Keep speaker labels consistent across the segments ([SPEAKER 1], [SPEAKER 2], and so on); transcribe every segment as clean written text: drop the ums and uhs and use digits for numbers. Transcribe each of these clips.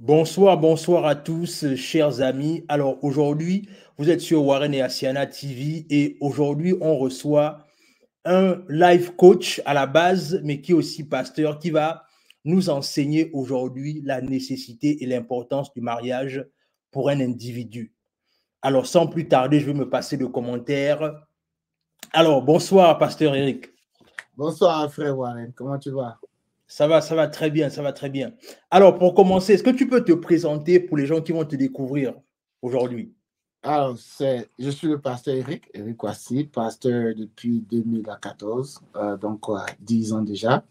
[SPEAKER 1] Bonsoir, bonsoir à tous, chers amis. Alors aujourd'hui, vous êtes sur Warren et Asiana TV et aujourd'hui, on reçoit un life coach à la base, mais qui est aussi pasteur, qui va nous enseigner aujourd'hui la nécessité et l'importance du mariage pour un individu. Alors sans plus tarder, je vais me passer de commentaires. Alors bonsoir, pasteur Eric.
[SPEAKER 2] Bonsoir, frère Warren. Comment tu vas?
[SPEAKER 1] Ça va très bien, ça va très bien. Alors, pour commencer, est-ce que tu peux te présenter pour les gens qui vont te découvrir aujourd'hui?
[SPEAKER 2] Alors, je suis le pasteur Eric Kwasi, pasteur depuis 2014, donc 10 ans déjà.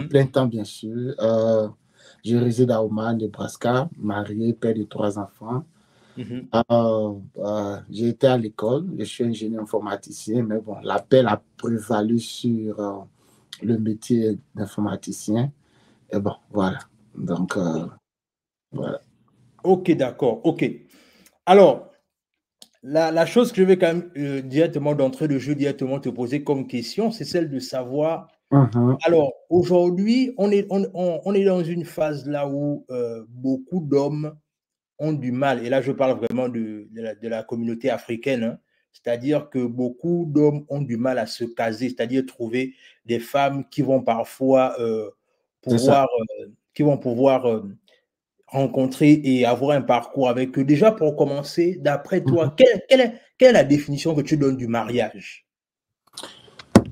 [SPEAKER 2] Plein temps, bien sûr. Je réside à Omaha, Nebraska, marié, père de 3 enfants. J'ai été à l'école, je suis ingénieur informaticien, mais bon, l'appel a prévalu sur le métier d'informaticien. Et bon, voilà. Donc, voilà.
[SPEAKER 1] Ok, d'accord, ok. Alors, la chose que je vais quand même directement d'entrée de jeu, directement te poser comme question, c'est celle de savoir. Alors, aujourd'hui, on est dans une phase là où beaucoup d'hommes ont du mal, et là je parle vraiment de la communauté africaine, hein. C'est-à-dire que beaucoup d'hommes ont du mal à se caser, c'est-à-dire trouver des femmes qui vont parfois pouvoir rencontrer et avoir un parcours avec eux. Déjà, pour commencer, d'après toi, quelle est la définition que tu donnes du mariage?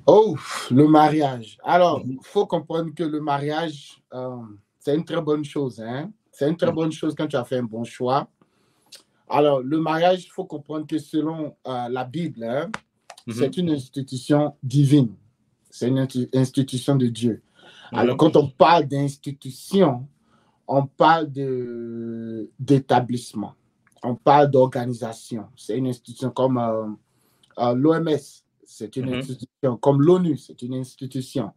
[SPEAKER 2] Oh, le mariage. Alors, il faut comprendre que le mariage, c'est une très bonne chose, hein? C'est une très bonne chose quand tu as fait un bon choix. Alors, le mariage, il faut comprendre que selon la Bible, hein, c'est une institution divine. C'est une institution de Dieu. Alors, quand on parle d'institution, on parle d'établissement. On parle d'organisation. C'est une institution comme l'OMS. C'est une institution, comme l'ONU, c'est une institution.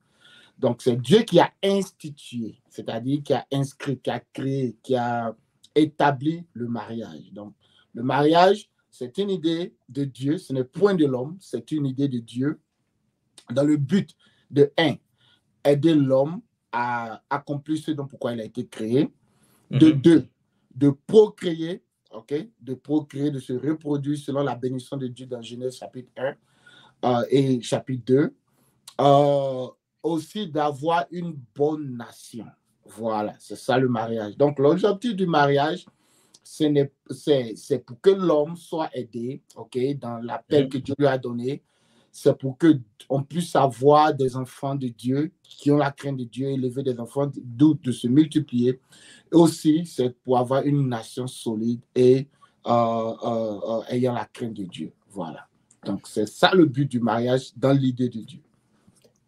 [SPEAKER 2] Donc, c'est Dieu qui a institué, c'est-à-dire qui a inscrit, qui a créé, qui a établi le mariage. Donc, le mariage, c'est une idée de Dieu, ce n'est point de l'homme, c'est une idée de Dieu dans le but de, aider l'homme à accomplir ce dont pourquoi il a été créé, de deux, de procréer, de procréer, de se reproduire selon la bénédiction de Dieu dans Genèse chapitre 1 et chapitre 2. Aussi d'avoir une bonne nation. Voilà, c'est ça le mariage. Donc, l'objectif du mariage, c'est pour que l'homme soit aidé, dans l'appel que Dieu lui a donné. C'est pour qu'on puisse avoir des enfants de Dieu qui ont la crainte de Dieu, élever des enfants, de se multiplier. Et aussi, c'est pour avoir une nation solide et ayant la crainte de Dieu. Voilà. Donc, c'est ça le but du mariage dans l'idée de Dieu.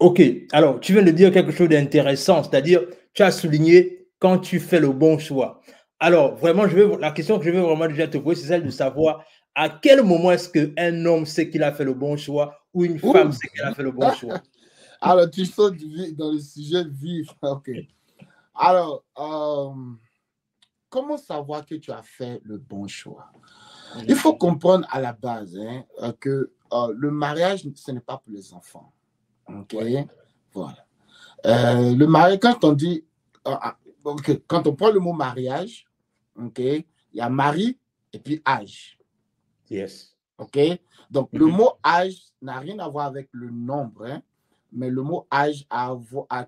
[SPEAKER 1] Ok, alors tu viens de dire quelque chose d'intéressant, c'est-à-dire tu as souligné quand tu fais le bon choix. Alors vraiment, la question que je veux vraiment déjà te poser, c'est celle de savoir à quel moment est-ce qu'un homme sait qu'il a fait le bon choix ou une femme sait qu'elle a fait le bon choix.
[SPEAKER 2] Alors, tu sautes dans le sujet vif. Ok. Alors, comment savoir que tu as fait le bon choix? Il faut comprendre à la base que le mariage, ce n'est pas pour les enfants. Ok, voilà. Le mariage, quand on dit, quand on prend le mot mariage, il y a mari et puis âge.
[SPEAKER 1] Yes.
[SPEAKER 2] Ok, donc le mot âge n'a rien à voir avec le nombre, mais le mot âge a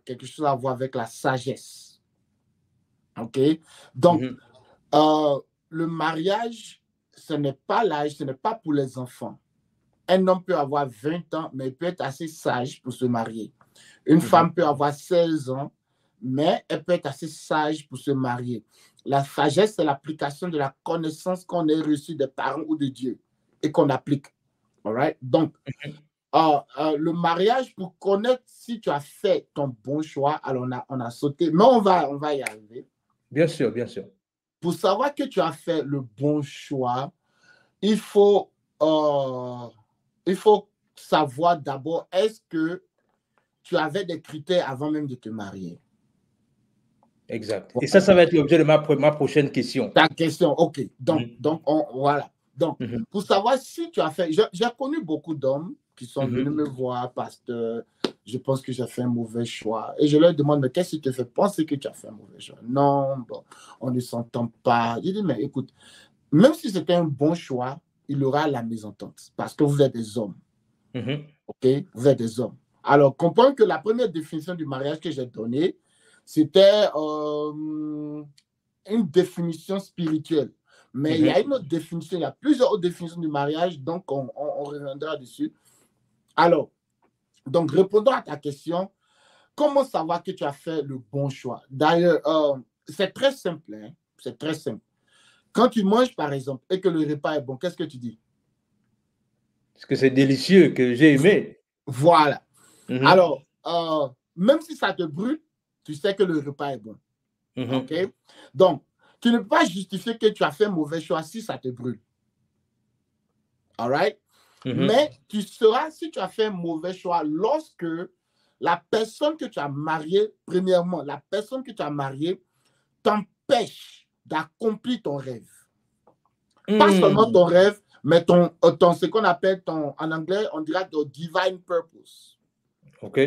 [SPEAKER 2] quelque chose à voir avec la sagesse. Ok, donc le mariage, ce n'est pas l'âge, ce n'est pas pour les enfants. Un homme peut avoir 20 ans, mais il peut être assez sage pour se marier. Une femme peut avoir 16 ans, mais elle peut être assez sage pour se marier. La sagesse, c'est l'application de la connaissance qu'on a reçue des parents ou de Dieu et qu'on applique. All right? Donc, le mariage, pour connaître si tu as fait ton bon choix, alors on a sauté, mais on va y arriver.
[SPEAKER 1] Bien sûr, bien sûr.
[SPEAKER 2] Pour savoir que tu as fait le bon choix, il faut savoir d'abord, est-ce que tu avais des critères avant même de te marier?
[SPEAKER 1] Exact. Et ça va être l'objet de ma prochaine question.
[SPEAKER 2] Ta question, ok. Donc voilà. Donc, pour savoir si tu as fait... J'ai connu beaucoup d'hommes qui sont venus me voir, pasteur, je pense que j'ai fait un mauvais choix. Et je leur demande, mais qu'est-ce qui te fait penser que tu as fait un mauvais choix? Non, bon, on ne s'entend pas. Je dis, mais écoute, même si c'était un bon choix, il y aura la mésentente parce que vous êtes des hommes. OK? Vous êtes des hommes. Alors, comprends que la première définition du mariage que j'ai donnée, c'était une définition spirituelle. Mais il y a une autre définition, il y a plusieurs autres définitions du mariage, donc on reviendra dessus. Alors, donc répondant à ta question, comment savoir que tu as fait le bon choix? D'ailleurs, c'est très simple. Hein? C'est très simple. Quand tu manges, par exemple, et que le repas est bon, qu'est-ce que tu dis?
[SPEAKER 1] Parce que c'est délicieux, que j'ai aimé.
[SPEAKER 2] Voilà. Alors, même si ça te brûle, tu sais que le repas est bon. OK? Donc, tu ne peux pas justifier que tu as fait un mauvais choix si ça te brûle. All right? Mais tu sauras si tu as fait un mauvais choix lorsque la personne que tu as mariée, premièrement, la personne que tu as mariée t'empêche d'accomplir ton rêve. Pas seulement ton rêve, mais ce qu'on appelle en anglais, on dirait ton divine purpose.
[SPEAKER 1] OK.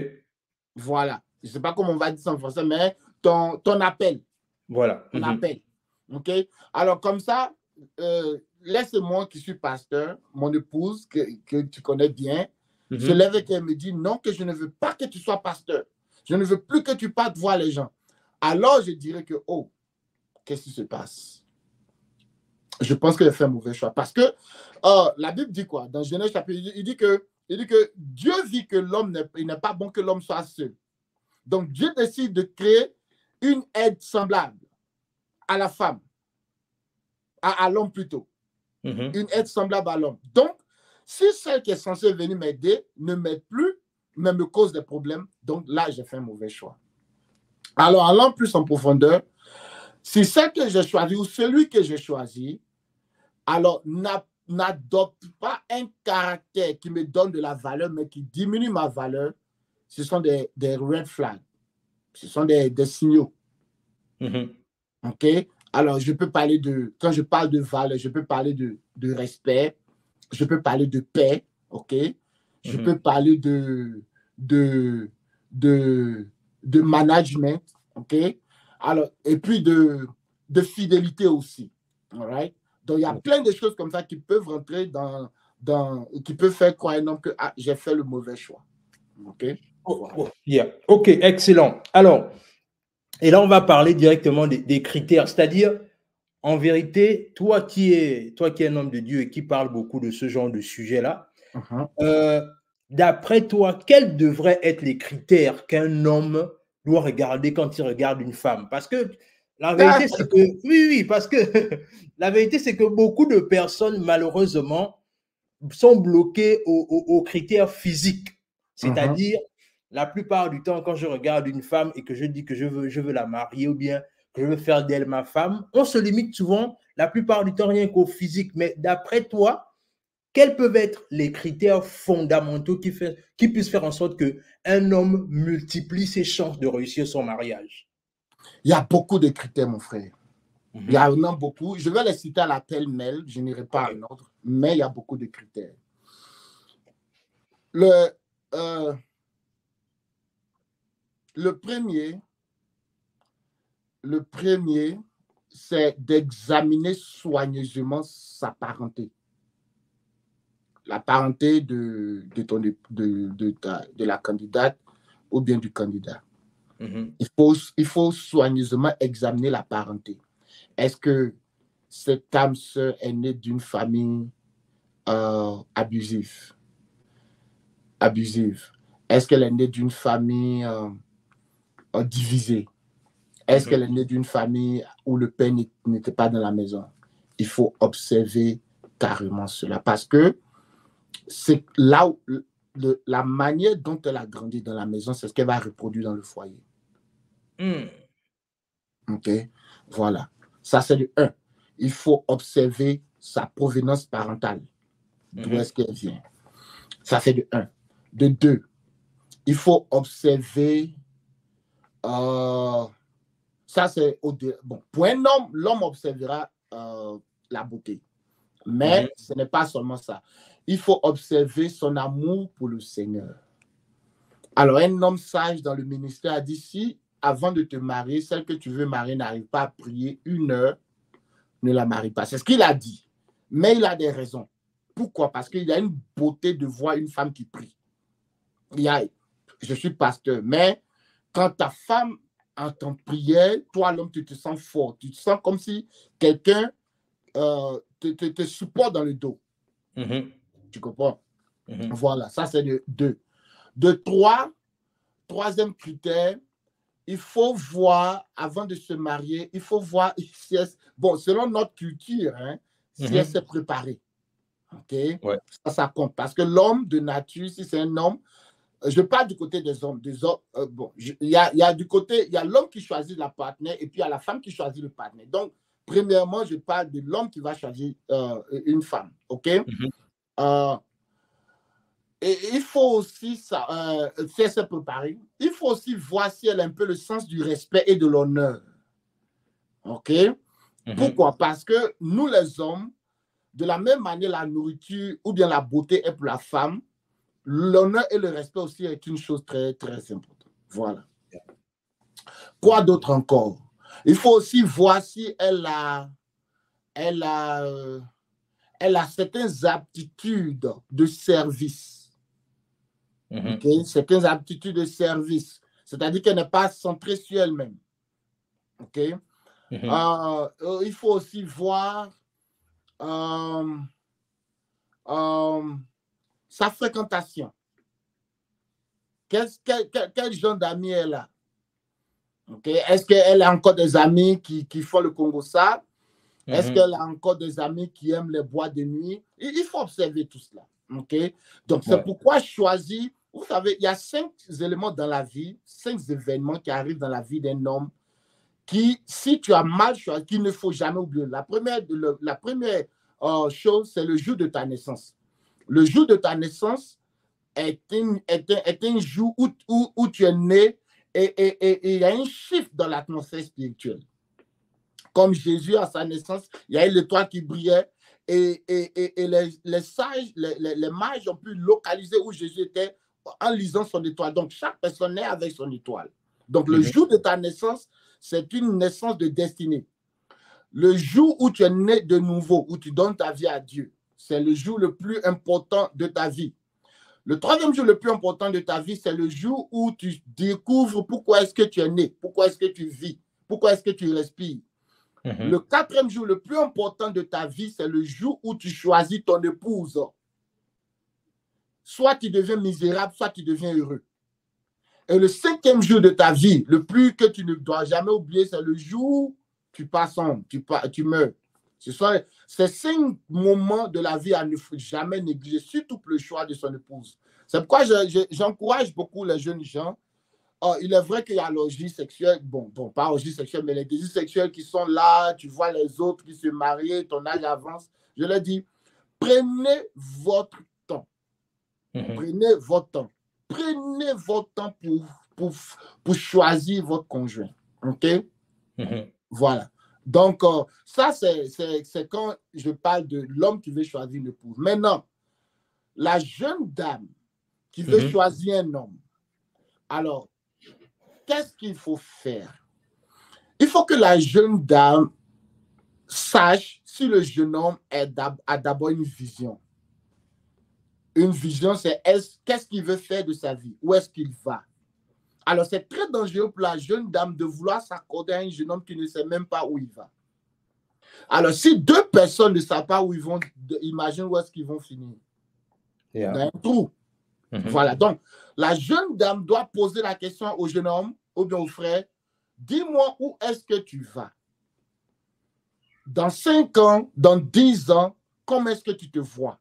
[SPEAKER 2] Voilà. Je ne sais pas comment on va dire ça en français, mais ton appel.
[SPEAKER 1] Voilà.
[SPEAKER 2] Ton appel. OK? Alors, comme ça, laisse-moi qui suis pasteur, mon épouse, que tu connais bien, se lève et qu'elle me dit non, que je ne veux pas que tu sois pasteur. Je ne veux plus que tu partes voir les gens. Alors, je dirais que, oh, qu'est-ce qui se passe? Je pense que j'ai fait un mauvais choix. Parce que la Bible dit quoi? Dans Genèse chapitre, il dit que Dieu dit que l'homme n'est pas bon que l'homme soit seul. Donc, Dieu décide de créer une aide semblable à la femme, à l'homme plutôt. Une aide semblable à l'homme. Donc, si celle qui est censée venir m'aider ne m'aide plus, mais me cause des problèmes, donc là, j'ai fait un mauvais choix. Alors, allant plus en profondeur, si celle que j'ai choisie ou celui que j'ai choisi, alors n'adopte pas un caractère qui me donne de la valeur, mais qui diminue ma valeur, ce sont des red flags. Ce sont des signaux. OK? Alors, je peux parler quand je parle de valeur, je peux parler de respect, je peux parler de paix, OK? Je peux parler de management, OK? Alors, et puis de fidélité aussi, all right? Donc, il y a plein de choses comme ça qui peuvent rentrer qui peuvent faire croire un homme que j'ai fait le mauvais choix, OK?
[SPEAKER 1] Voilà. Yeah. OK, excellent. Alors, et là, on va parler directement des critères, c'est-à-dire, en vérité, toi qui es un homme de Dieu et qui parle beaucoup de ce genre de sujet-là, d'après toi, quels devraient être les critères qu'un homme doit regarder quand il regarde une femme? Parce que la vérité, c'est que, oui, parce que la vérité, c'est que beaucoup de personnes, malheureusement, sont bloquées aux critères physiques. C'est-à-dire, la plupart du temps, quand je regarde une femme et que je dis que je veux la marier ou bien que je veux faire d'elle ma femme, on se limite souvent, la plupart du temps, rien qu'au physique. Mais d'après toi, quels peuvent être les critères fondamentaux qui puissent faire en sorte qu'un homme multiplie ses chances de réussir son mariage?
[SPEAKER 2] Il y a beaucoup de critères, mon frère. Il y en a beaucoup. Je vais les citer à la pêle-mêle, je n'irai pas en ordre, mais il y a beaucoup de critères. Le premier, c'est d'examiner soigneusement sa parenté. La parenté de la candidate ou bien du candidat. Il faut soigneusement examiner la parenté. Est-ce que cette âme sœur est née d'une famille abusive? Est-ce qu'elle est née d'une famille divisée? Est-ce qu'elle est née d'une famille où le père n'était pas dans la maison? Il faut observer carrément cela parce que c'est là où la manière dont elle a grandi dans la maison, c'est ce qu'elle va reproduire dans le foyer. OK? Voilà. Ça, c'est le 1. Il faut observer sa provenance parentale. D'où est-ce qu'elle vient? Ça, c'est le 1. De 2, il faut observer... ça, c'est... Bon, pour un homme, l'homme observera la beauté. Mais ce n'est pas seulement ça. Il faut observer son amour pour le Seigneur. Alors, un homme sage dans le ministère a dit, si avant de te marier, celle que tu veux marier n'arrive pas à prier 1 heure, ne la marie pas. C'est ce qu'il a dit. Mais il a des raisons. Pourquoi? Parce qu'il y a une beauté de voir une femme qui prie. Je suis pasteur, mais quand ta femme entend prier, toi, l'homme, tu te sens fort. Tu te sens comme si quelqu'un te supporte dans le dos. Tu comprends? Voilà, ça c'est de 2. De 3, troisième critère, il faut voir, avant de se marier, il faut voir si bon, selon notre culture, hein, si elle s'est préparée. OK?
[SPEAKER 1] Ouais.
[SPEAKER 2] Ça compte. Parce que l'homme de nature, si c'est un homme, je parle du côté des hommes. Bon, il y a du côté, il y a l'homme qui choisit la partenaire et puis il y a la femme qui choisit le partenaire. Donc, premièrement, je parle de l'homme qui va choisir une femme. OK? Et il faut aussi faire se préparer. Il faut aussi voir si elle a un peu le sens du respect et de l'honneur. OK? Pourquoi? Parce que nous, les hommes, de la même manière, la nourriture ou bien la beauté est pour la femme, l'honneur et le respect aussi est une chose très, très importante. Voilà. Quoi d'autre encore? Il faut aussi voir si elle a certaines aptitudes de service. Okay? Certaines aptitudes de service. C'est-à-dire qu'elle n'est pas centrée sur elle-même. Okay? Il faut aussi voir sa fréquentation. Quel genre d'amis elle a? Okay? Est-ce qu'elle a encore des amis qui font le Congo-Sable? Est-ce qu'elle a encore des amis qui aiment les boîtes de nuit? Il faut observer tout cela. Okay? Donc, c'est pourquoi choisir. Vous savez, il y a 5 éléments dans la vie, 5 événements qui arrivent dans la vie d'un homme qui, si tu as mal choisi, qu'il ne faut jamais oublier. La première chose, c'est le jour de ta naissance. Le jour de ta naissance est un jour où tu es né et il y a un chiffre dans l'atmosphère spirituelle. Comme Jésus, à sa naissance, il y a eu l'étoile qui brillait et les sages, les mages ont pu localiser où Jésus était en lisant son étoile. Donc, chaque personne est avec son étoile. Donc, le jour de ta naissance, c'est une naissance de destinée. Le jour où tu es né de nouveau, où tu donnes ta vie à Dieu, c'est le jour le plus important de ta vie. Le 3e jour le plus important de ta vie, c'est le jour où tu découvres pourquoi est-ce que tu es né, pourquoi est-ce que tu vis, pourquoi est-ce que tu respires. Le 4e jour le plus important de ta vie, c'est le jour où tu choisis ton épouse. Soit tu deviens misérable, soit tu deviens heureux. Et le 5e jour de ta vie, le plus que tu ne dois jamais oublier, c'est le jour où tu passes tu meurs. Ces 5 moments de la vie à ne jamais négliger, surtout pour le choix de son épouse. C'est pourquoi j'encourage beaucoup les jeunes gens. Il est vrai qu'il y a l'orgie sexuelle, bon, pas l'orgie sexuelle, mais les désirs sexuels qui sont là, tu vois les autres qui se marient, ton âge avance. Je leur dis, prenez votre temps. Prenez votre temps. Prenez votre temps pour choisir votre conjoint. OK? Voilà. Donc, ça, c'est quand je parle de l'homme qui veut choisir une épouse. Maintenant, la jeune dame qui veut choisir un homme, alors, qu'est-ce qu'il faut faire? Il faut que la jeune dame sache si le jeune homme a d'abord une vision. Une vision, c'est qu'est-ce qu'il veut faire de sa vie? Où est-ce qu'il va? Alors, c'est très dangereux pour la jeune dame de vouloir s'accorder à un jeune homme qui ne sait même pas où il va. Alors, si 2 personnes ne savent pas où ils vont, imagine où est-ce qu'ils vont finir. Dans un trou. Voilà. Donc, la jeune dame doit poser la question au jeune homme ou bien au frère. Dis-moi où est-ce que tu vas? Dans 5 ans, dans 10 ans, comment est-ce que tu te vois?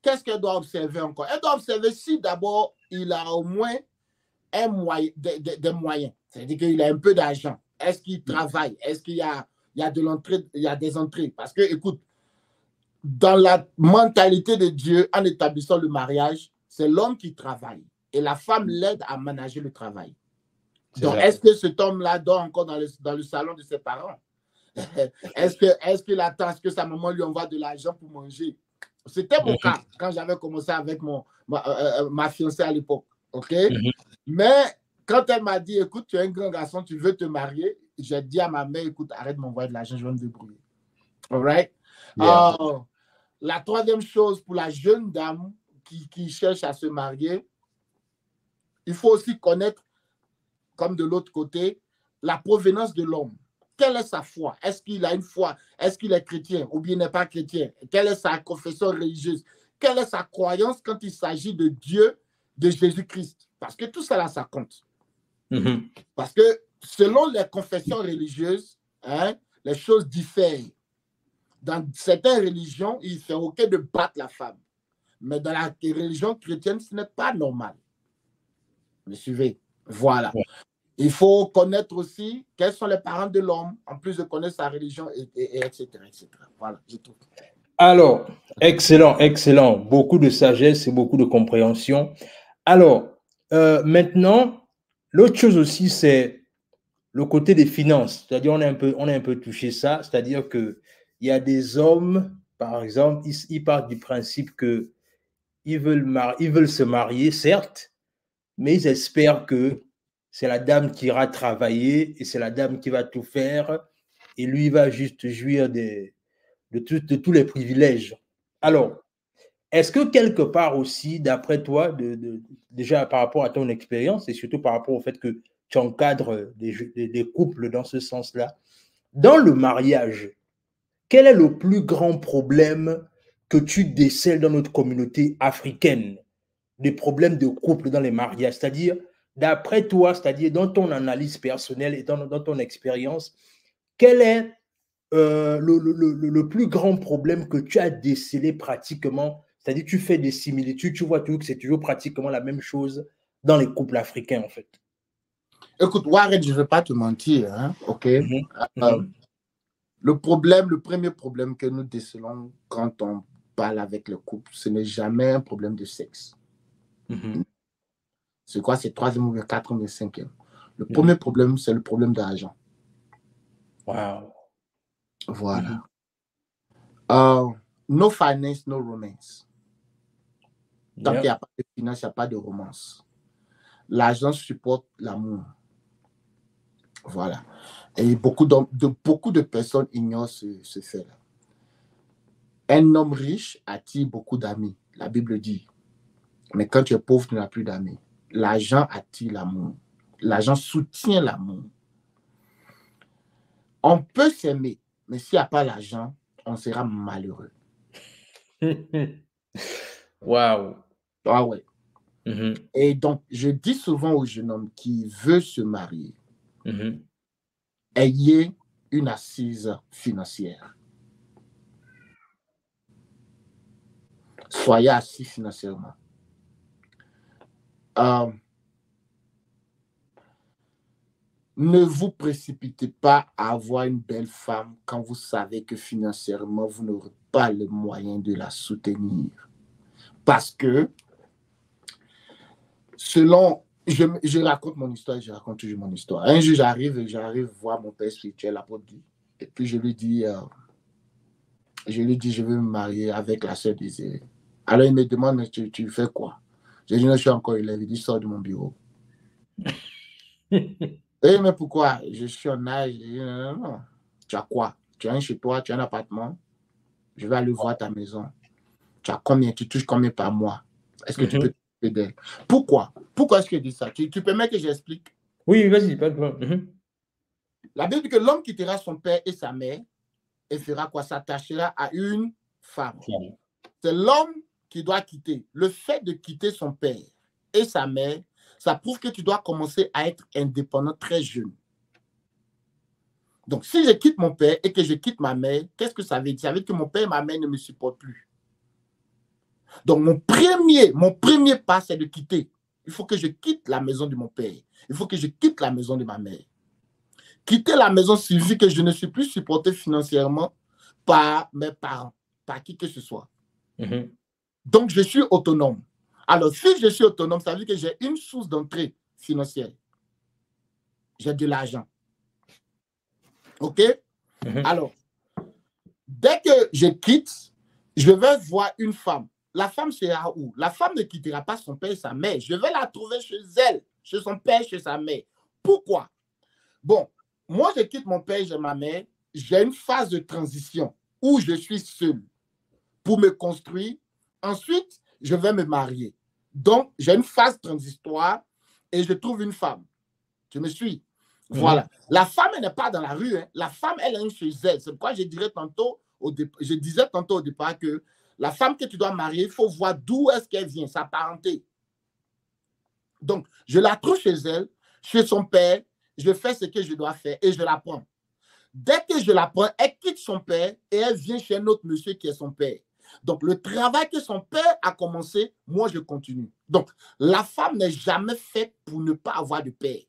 [SPEAKER 2] Qu'est-ce qu'elle doit observer encore? Elle doit observer si d'abord il a au moins des moyens. C'est-à-dire qu'il a un peu d'argent. Est-ce qu'il travaille? Est-ce qu'il y a de l'entrée, il y a des entrées? Parce que, écoute, dans la mentalité de Dieu, en établissant le mariage, c'est l'homme qui travaille et la femme l'aide à manager le travail. Donc, est-ce que cet homme-là dort encore dans le salon de ses parents? Est-ce qu'il attend que sa maman lui envoie de l'argent pour manger? C'était mon cas quand j'avais commencé avec ma fiancée à l'époque. OK? Mais quand elle m'a dit, écoute, tu es un grand garçon, tu veux te marier, j'ai dit à ma mère, écoute, arrête de m'envoyer de l'argent, je vais me débrouiller. All right?
[SPEAKER 1] Yeah.
[SPEAKER 2] La troisième chose pour la jeune dame qui cherche à se marier, il faut aussi connaître, comme de l'autre côté, la provenance de l'homme. Quelle est sa foi? Est-ce qu'il a une foi? Est-ce qu'il est chrétien ou bien n'est pas chrétien? Quelle est sa confession religieuse? Quelle est sa croyance quand il s'agit de Dieu, de Jésus-Christ? Parce que tout cela, ça compte. Parce que selon les confessions religieuses, hein, les choses diffèrent. Dans certaines religions, il fait OK de battre la femme. Mais dans la religion chrétienne, ce n'est pas normal. Vous suivez? Voilà. Ouais. Il faut connaître aussi quels sont les parents de l'homme, en plus de connaître sa religion, etc., etc. Voilà, je trouve.
[SPEAKER 1] Alors, excellent, excellent. Beaucoup de sagesse et beaucoup de compréhension. Alors, maintenant, l'autre chose aussi, c'est le côté des finances. C'est-à-dire, on a un peu touché ça. C'est-à-dire qu'il y a des hommes, par exemple, ils partent du principe qu'ils veulent se marier, certes, mais ils espèrent que c'est la dame qui ira travailler et c'est la dame qui va tout faire et lui il va juste jouir de tous les privilèges. Alors, est-ce que quelque part aussi, d'après toi, déjà par rapport à ton expérience et surtout par rapport au fait que tu encadres des couples dans ce sens-là, dans le mariage, quel est le plus grand problème que tu décèles dans notre communauté africaine? Des problèmes de couple dans les mariages, c'est-à-dire, d'après toi, c'est-à-dire dans ton analyse personnelle et dans ton expérience, quel est le plus grand problème que tu as décelé pratiquement, c'est-à-dire tu fais des similitudes, tu vois toujours que c'est toujours pratiquement la même chose dans les couples africains en fait.
[SPEAKER 2] Écoute, Warren, je ne vais pas te mentir, hein, ok? Le premier problème que nous décelons quand on parle avec le couple, ce n'est jamais un problème de sexe. C'est quoi? C'est troisième ou quatrième ou cinquième. Le premier problème, c'est le problème d'argent.
[SPEAKER 1] Wow.
[SPEAKER 2] Voilà. No finance, no romance. Tant qu'il n'y a pas de finance, il n'y a pas de romance. L'argent supporte l'amour. Voilà. Et beaucoup de personnes ignorent ce fait-là. Un homme riche attire beaucoup d'amis. La Bible dit. Mais quand tu es pauvre, tu n'as plus d'amis. L'argent attire l'amour. L'argent soutient l'amour. On peut s'aimer, mais s'il n'y a pas l'argent, on sera malheureux.
[SPEAKER 1] Waouh.
[SPEAKER 2] Ah ouais. Et donc, je dis souvent aux jeunes hommes qui veulent se marier, ayez une assise financière. Soyez assis financièrement. Ne vous précipitez pas à avoir une belle femme quand vous savez que financièrement, vous n'aurez pas les moyens de la soutenir. Parce que, selon... Je raconte mon histoire, je raconte toujours mon histoire. Un jour, j'arrive voir mon père spirituel, l'apôtre Guy, et puis je lui dis, je veux me marier avec la sœur Désirée. Alors, il me demande, mais tu fais quoi? Je dis, non, je suis encore élève. Il dit, sors de mon bureau. Eh, mais pourquoi? Je suis en âge. Je dis, non. Tu as quoi? Tu as un chez toi, tu as un appartement. Je vais aller voir ta maison. Tu as combien? Tu touches combien par mois? Est-ce que tu peux t'aider? Pourquoi? Pourquoi est-ce que je dis ça? Tu permets que j'explique?
[SPEAKER 1] Oui, vas-y, pas de problème.
[SPEAKER 2] La Bible dit que l'homme quittera son père et sa mère et fera quoi? S'attachera à une femme. C'est l'homme qui doit quitter. Le fait de quitter son père et sa mère, ça prouve que tu dois commencer à être indépendant très jeune. Donc, si je quitte mon père et que je quitte ma mère, qu'est-ce que ça veut dire? Ça veut dire que mon père et ma mère ne me supportent plus. Donc, mon premier pas, c'est de quitter. Il faut que je quitte la maison de mon père. Il faut que je quitte la maison de ma mère. Quitter la maison signifie que je ne suis plus supporté financièrement par mes parents, par qui que ce soit. Donc, je suis autonome. Alors, si je suis autonome, ça veut dire que j'ai une source d'entrée financière. J'ai de l'argent. OK? Alors, dès que je quitte, je vais voir une femme. La femme sera où? La femme ne quittera pas son père et sa mère. Je vais la trouver chez elle, chez son père, chez sa mère. Pourquoi? Bon, moi, je quitte mon père et ma mère. J'ai une phase de transition où je suis seul pour me construire. Ensuite, je vais me marier. Donc, j'ai une phase transitoire et je trouve une femme. Tu me suis? Voilà. La femme, elle n'est pas dans la rue. Hein. La femme, elle est chez elle. C'est pourquoi je disais tantôt au départ que la femme que tu dois marier, il faut voir d'où est-ce qu'elle vient, sa parenté. Donc, je la trouve chez elle, chez son père, je fais ce que je dois faire et je la prends. Dès que je la prends, elle quitte son père et elle vient chez un autre monsieur qui est son père. Donc, le travail que son père a commencé, moi, je continue. Donc, la femme n'est jamais faite pour ne pas avoir de père.